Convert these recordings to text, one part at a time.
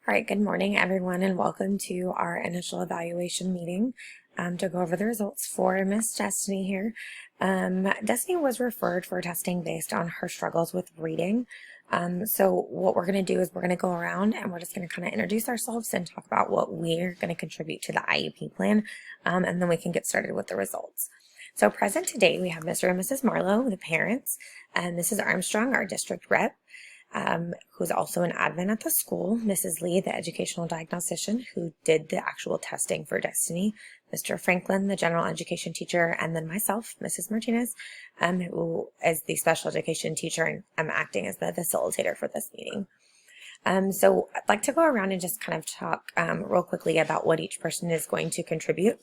All right, good morning, everyone, and welcome to our initial evaluation meeting to go over the results for Miss Destiny here. Destiny was referred for testing based on her struggles with reading. So what we're going to do is we're going to go around and we're just going to kind of introduce ourselves and talk about what we're going to contribute to the IEP plan, and then we can get started with the results. So present today, we have Mr. and Mrs. Marlowe, the parents, and Mrs. Armstrong, our district rep, who's also an admin at the school, Mrs. Lee, the educational diagnostician who did the actual testing for Destiny, Mr. Franklin, the general education teacher, and then myself, Mrs. Martinez, who is the special education teacher, and I'm acting as the facilitator for this meeting. So I'd like to go around and just kind of talk real quickly about what each person is going to contribute.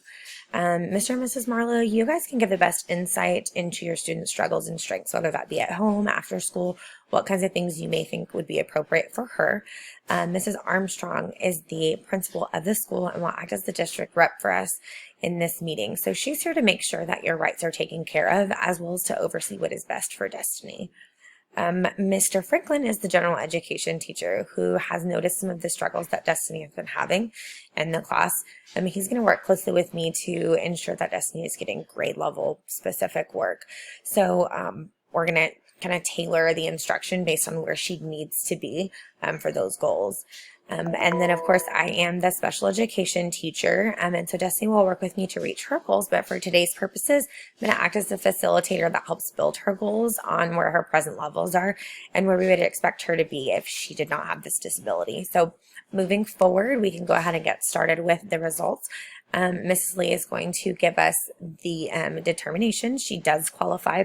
Mr. and Mrs. Marlowe, you guys can give the best insight into your students' struggles and strengths, whether that be at home, after school, what kinds of things you may think would be appropriate for her. Mrs. Armstrong is the principal of the school and will act as the district rep for us in this meeting. So she's here to make sure that your rights are taken care of, as well as to oversee what is best for Destiny. Mr. Franklin is the general education teacher who has noticed some of the struggles that Destiny has been having in the class. He's going to work closely with me to ensure that Destiny is getting grade level specific work. So we're going to kind of tailor the instruction based on where she needs to be for those goals. And then, of course, I am the special education teacher, and so Destiny will work with me to reach her goals, but for today's purposes, I'm going to act as the facilitator that helps build her goals on where her present levels are and where we would expect her to be if she did not have this disability. So moving forward, we can go ahead and get started with the results. Mrs. Lee is going to give us the determination. She does qualify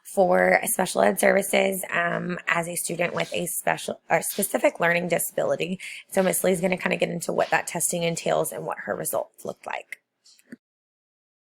for special ed services as a student with a special or specific learning disability. So Miss Lee is going to kind of get into what that testing entails and what her results look like.